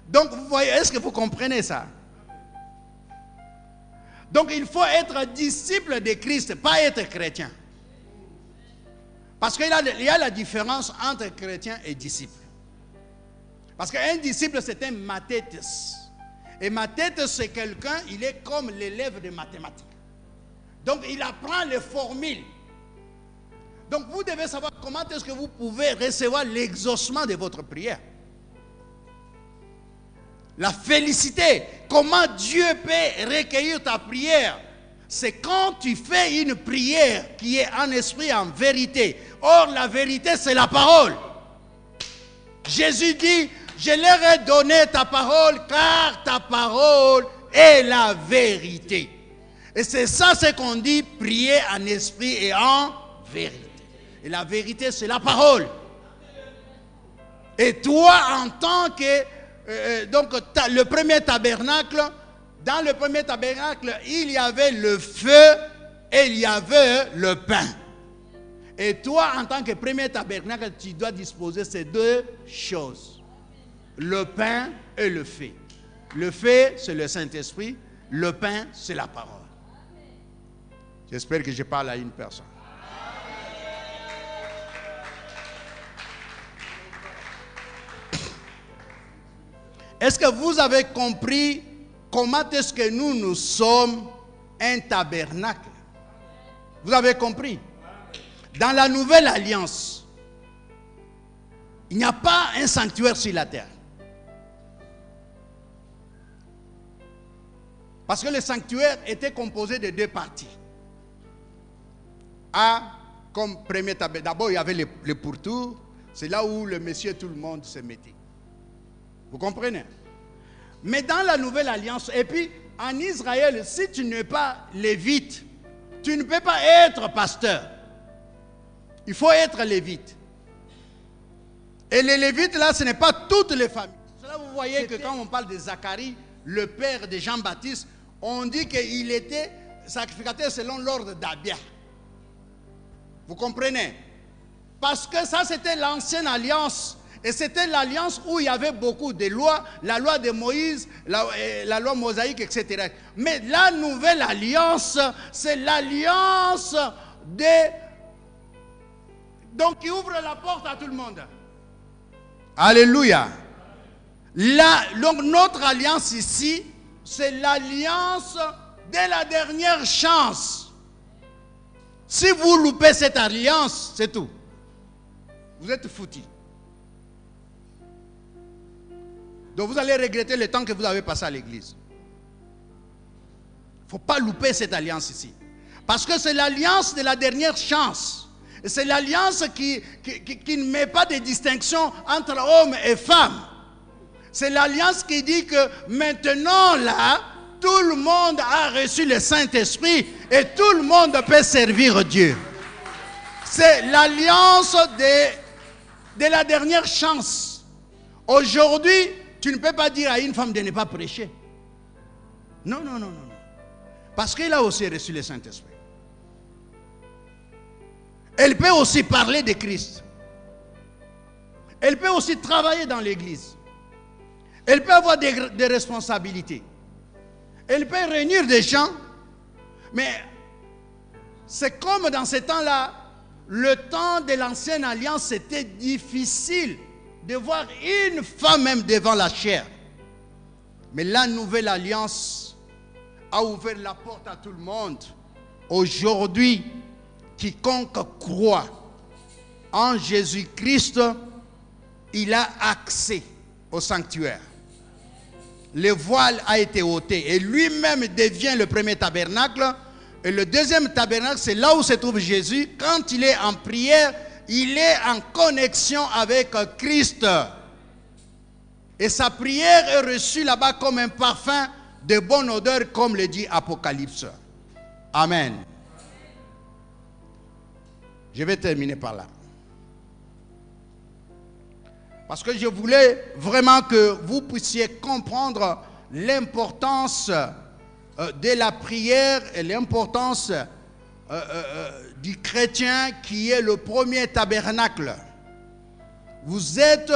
Donc, vous voyez, est-ce que vous comprenez ça? Donc, il faut être disciple de Christ, pas être chrétien. Parce qu'il y a la différence entre chrétien et disciple. Parce qu'un disciple, c'est un mathétus. Et mathétus, c'est quelqu'un, il est comme l'élève de mathématiques. Donc, il apprend les formules. Donc, vous devez savoir comment est-ce que vous pouvez recevoir l'exaucement de votre prière. La félicité, comment Dieu peut recueillir ta prière. C'est quand tu fais une prière qui est en esprit, en vérité. Or, la vérité, c'est la parole. Jésus dit, je leur ai donné ta parole, car ta parole est la vérité. Et c'est ça ce qu'on dit, prier en esprit et en vérité. Et la vérité, c'est la parole. Et toi, en tant que... donc, le premier tabernacle... Dans le premier tabernacle, il y avait le feu et il y avait le pain. Et toi, en tant que premier tabernacle, tu dois disposer ces deux choses. Le pain et le feu. Le feu, c'est le Saint-Esprit. Le pain, c'est la parole. J'espère que je parle à une personne. Est-ce que vous avez compris comment est-ce que nous sommes un tabernacle? Vous avez compris? Dans la nouvelle alliance, Il n'y a pas un sanctuaire sur la terre. Parce que le sanctuaire était composé de deux parties. Comme premier tabernacle. D'abord, il y avait le pourtour. C'est là où le monsieur et tout le monde se mettait. Vous comprenez? Mais dans la nouvelle alliance, et puis en Israël, si tu n'es pas lévite, tu ne peux pas être pasteur. Il faut être lévite. Et les lévites, là, ce n'est pas toutes les familles. Cela, vous voyez que quand on parle de Zacharie, le père de Jean-Baptiste, on dit qu'il était sacrificateur selon l'ordre d'Abia. Vous comprenez? Parce que ça, c'était l'ancienne alliance. Et c'était l'alliance où il y avait beaucoup de lois, la loi de Moïse, la loi mosaïque, etc. Mais la nouvelle alliance, c'est l'alliance donc qui ouvre la porte à tout le monde. Alléluia. Donc notre alliance ici, c'est l'alliance de la dernière chance. Si vous loupez cette alliance, c'est tout. Vous êtes foutus. Donc vous allez regretter le temps que vous avez passé à l'église. Il ne faut pas louper cette alliance ici. Parce que c'est l'alliance de la dernière chance. C'est l'alliance qui ne met pas de distinction entre hommes et femmes. C'est l'alliance qui dit que maintenant là, tout le monde a reçu le Saint-Esprit et tout le monde peut servir Dieu. C'est l'alliance de la dernière chance. Aujourd'hui, tu ne peux pas dire à une femme de ne pas prêcher. Non, non, non, non. Parce qu'elle a aussi reçu le Saint-Esprit. Elle peut aussi parler de Christ. Elle peut aussi travailler dans l'église. Elle peut avoir des responsabilités. Elle peut réunir des gens. Mais c'est comme dans ce temps-là, le temps de l'ancienne alliance, c'était difficile de voir une femme même devant la chair. Mais la nouvelle alliance a ouvert la porte à tout le monde. Aujourd'hui, quiconque croit en Jésus-Christ, il a accès au sanctuaire. Le voile a été ôté et lui-même devient le premier tabernacle. Et le deuxième tabernacle, c'est là où se trouve Jésus. Quand il est en prière, il est en connexion avec Christ. Et sa prière est reçue là-bas comme un parfum de bonne odeur, comme le dit Apocalypse. Amen. Je vais terminer par là. Parce que je voulais vraiment que vous puissiez comprendre l'importance de la prière et l'importance du chrétien qui est le premier tabernacle. Vous êtes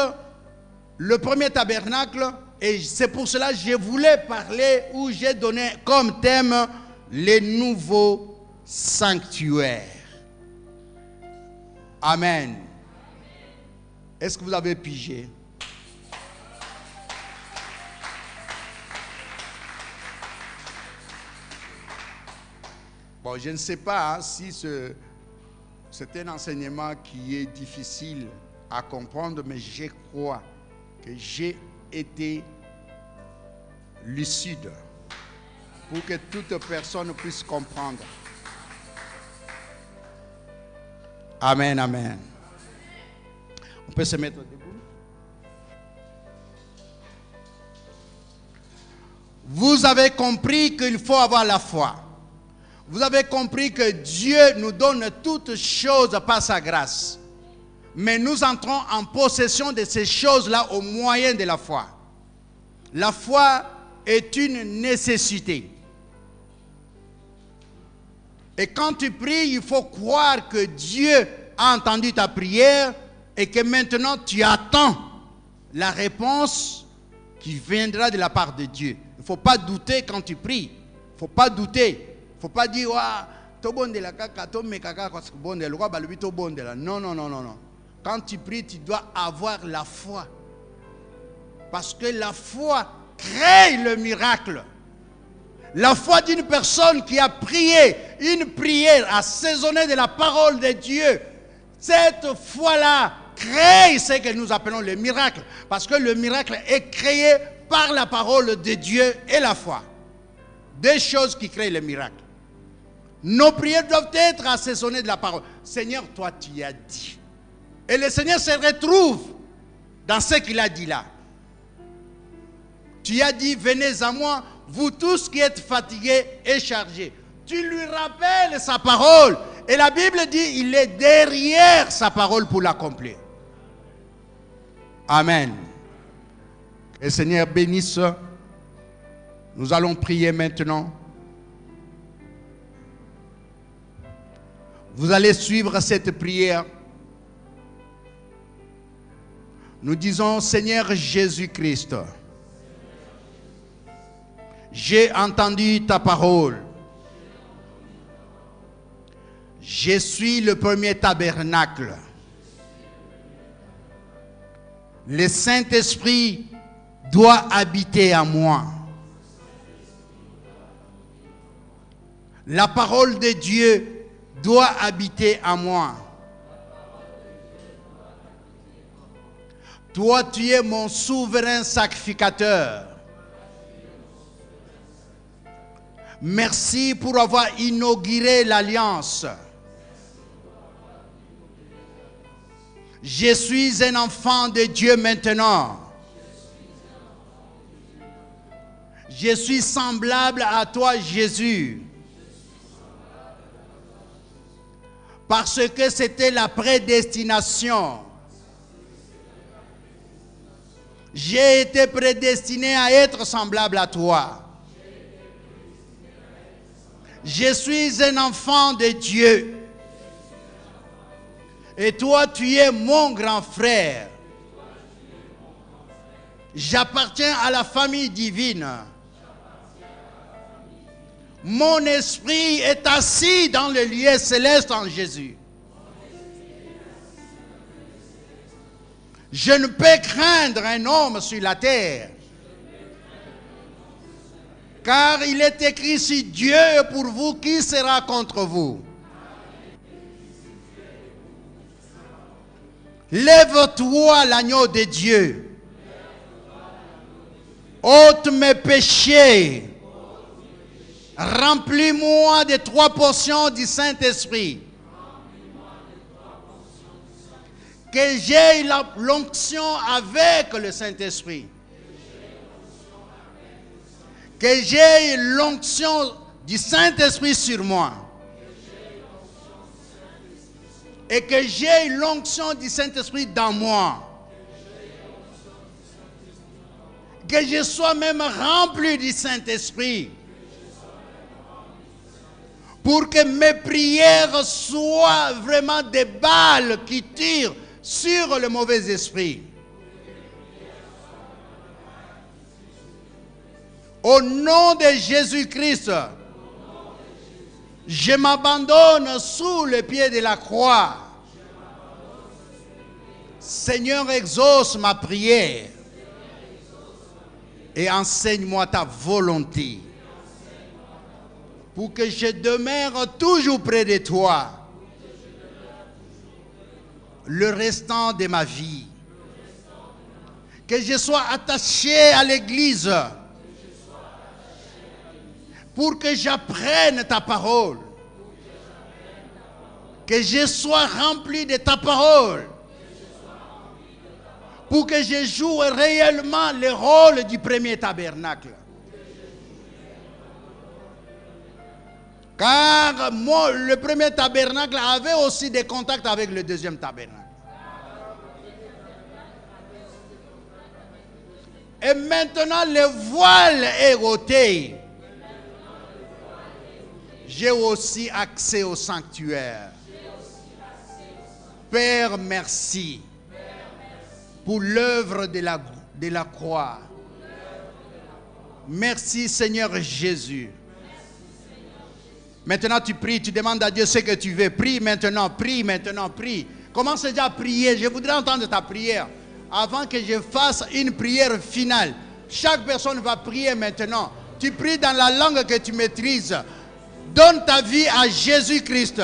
le premier tabernacle et c'est pour cela que je voulais parler ou j'ai donné comme thème les nouveaux sanctuaires. Amen. Est-ce que vous avez pigé? Bon, je ne sais pas si c'est un enseignement qui est difficile à comprendre, mais je crois que j'ai été lucide pour que toute personne puisse comprendre. Amen, amen. On peut se mettre debout. Vous avez compris qu'il faut avoir la foi. Vous avez compris que Dieu nous donne toutes choses par sa grâce. Mais nous entrons en possession de ces choses-là au moyen de la foi. La foi est une nécessité. Et quand tu pries, il faut croire que Dieu a entendu ta prière et que maintenant tu attends la réponse qui viendra de la part de Dieu. Il ne faut pas douter quand tu pries. Il ne faut pas douter. Il ne faut pas dire non, non, non, non, non. Quand tu pries, tu dois avoir la foi. Parce que la foi crée le miracle. La foi d'une personne qui a prié une prière assaisonnée de la parole de Dieu, cette foi-là crée ce que nous appelons le miracle. Parce que le miracle est créé par la parole de Dieu et la foi. Deux choses qui créent le miracle. Nos prières doivent être assaisonnées de la parole. Seigneur, toi tu as dit. Et le Seigneur se retrouve dans ce qu'il a dit là. Tu as dit, venez à moi, vous tous qui êtes fatigués et chargés. Tu lui rappelles sa parole. Et la Bible dit, il est derrière sa parole pour l'accomplir. Amen. Que le Seigneur bénisse. Nous allons prier maintenant. Vous allez suivre cette prière. Nous disons, Seigneur Jésus-Christ, j'ai entendu ta parole. Je suis le premier tabernacle. Le Saint-Esprit doit habiter en moi. La parole de Dieu doit habiter en moi. Toi, tu es mon souverain sacrificateur. Merci pour avoir inauguré l'alliance. Je suis un enfant de Dieu maintenant. Je suis semblable à toi, Jésus. Parce que c'était la prédestination. J'ai été prédestiné à être semblable à toi. Je suis un enfant de Dieu. Et toi, tu es mon grand frère. J'appartiens à la famille divine. Mon esprit est assis dans le lieu céleste en Jésus. Je ne peux craindre un homme sur la terre. Car il est écrit, si Dieu est pour vous, qui sera contre vous? Lève-toi, l'agneau de Dieu. Ôte mes péchés. Remplis-moi des 3 portions du Saint-Esprit. Que j'ai l'onction avec le Saint-Esprit. Que j'ai l'onction du Saint-Esprit sur moi. Et que j'ai l'onction du Saint-Esprit dans moi. Que je sois même rempli du Saint-Esprit. Pour que mes prières soient vraiment des balles qui tirent sur le mauvais esprit. Au nom de Jésus-Christ, je m'abandonne sous le pied de la croix. Seigneur, exauce ma prière et enseigne-moi ta volonté pour que je demeure toujours près de toi le restant de ma vie. Que je sois attaché à l'Église pour que j'apprenne ta parole. Que je sois rempli de ta parole pour que je joue réellement le rôle du premier tabernacle. Car moi, le premier tabernacle avait aussi des contacts avec le deuxième tabernacle. Et maintenant, le voile est ôté. J'ai aussi accès au sanctuaire. Père, merci pour l'œuvre de la croix. Merci, Seigneur Jésus. Maintenant, tu pries, tu demandes à Dieu ce que tu veux. Prie maintenant, prie maintenant, prie. Commence déjà à prier. Je voudrais entendre ta prière avant que je fasse une prière finale. Chaque personne va prier maintenant. Tu pries dans la langue que tu maîtrises. Donne ta vie à Jésus-Christ.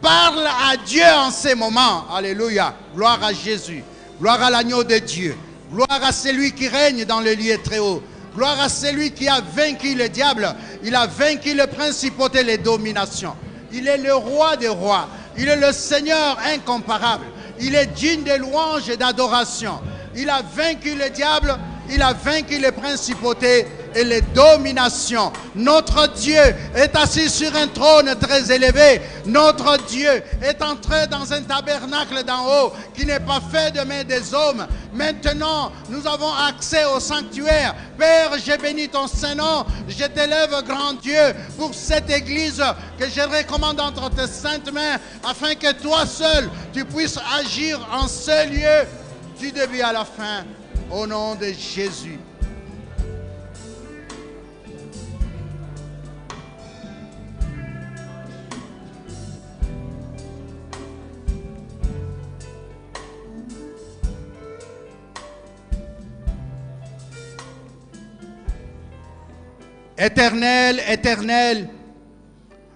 parle à Dieu en ces moments. Alléluia. Gloire à Jésus. Gloire à l'agneau de Dieu. Gloire à celui qui règne dans le lieu très haut. Gloire à celui qui a vaincu le diable. Il a vaincu les principautés, les dominations. Il est le roi des rois. Il est le Seigneur incomparable. Il est digne de louanges et d'adoration. Il a vaincu le diable. Il a vaincu les principautés et les dominations. Notre Dieu est assis sur un trône très élevé. Notre Dieu est entré dans un tabernacle d'en haut qui n'est pas fait de main des hommes. Maintenant, nous avons accès au sanctuaire. Père, je bénis ton Saint-Nom. Je t'élève, grand Dieu, pour cette église que je recommande entre tes saintes mains, afin que toi seul, tu puisses agir en ce lieu du début à la fin. Au nom de Jésus. Éternel, éternel,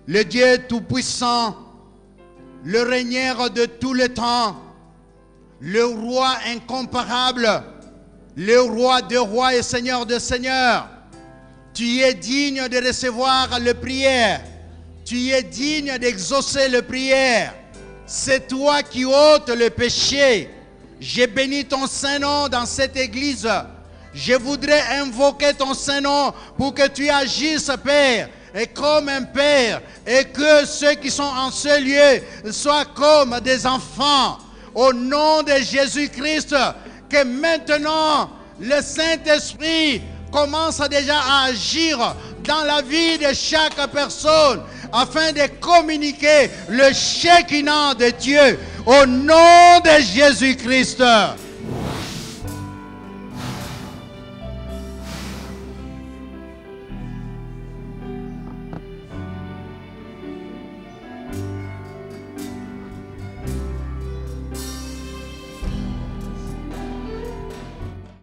le Dieu Tout-Puissant, le régneur de tout le temps, le roi incomparable, le roi de rois et seigneur de seigneurs. Tu es digne de recevoir les prières. Tu es digne d'exaucer les prières. C'est toi qui ôtes le péché. Je bénis ton Saint-Nom dans cette église. Je voudrais invoquer ton Saint-Nom pour que tu agisses, Père, et comme un Père, et que ceux qui sont en ce lieu soient comme des enfants. Au nom de Jésus-Christ, que maintenant, le Saint-Esprit commence déjà à agir dans la vie de chaque personne afin de communiquer le Shekinah de Dieu au nom de Jésus-Christ.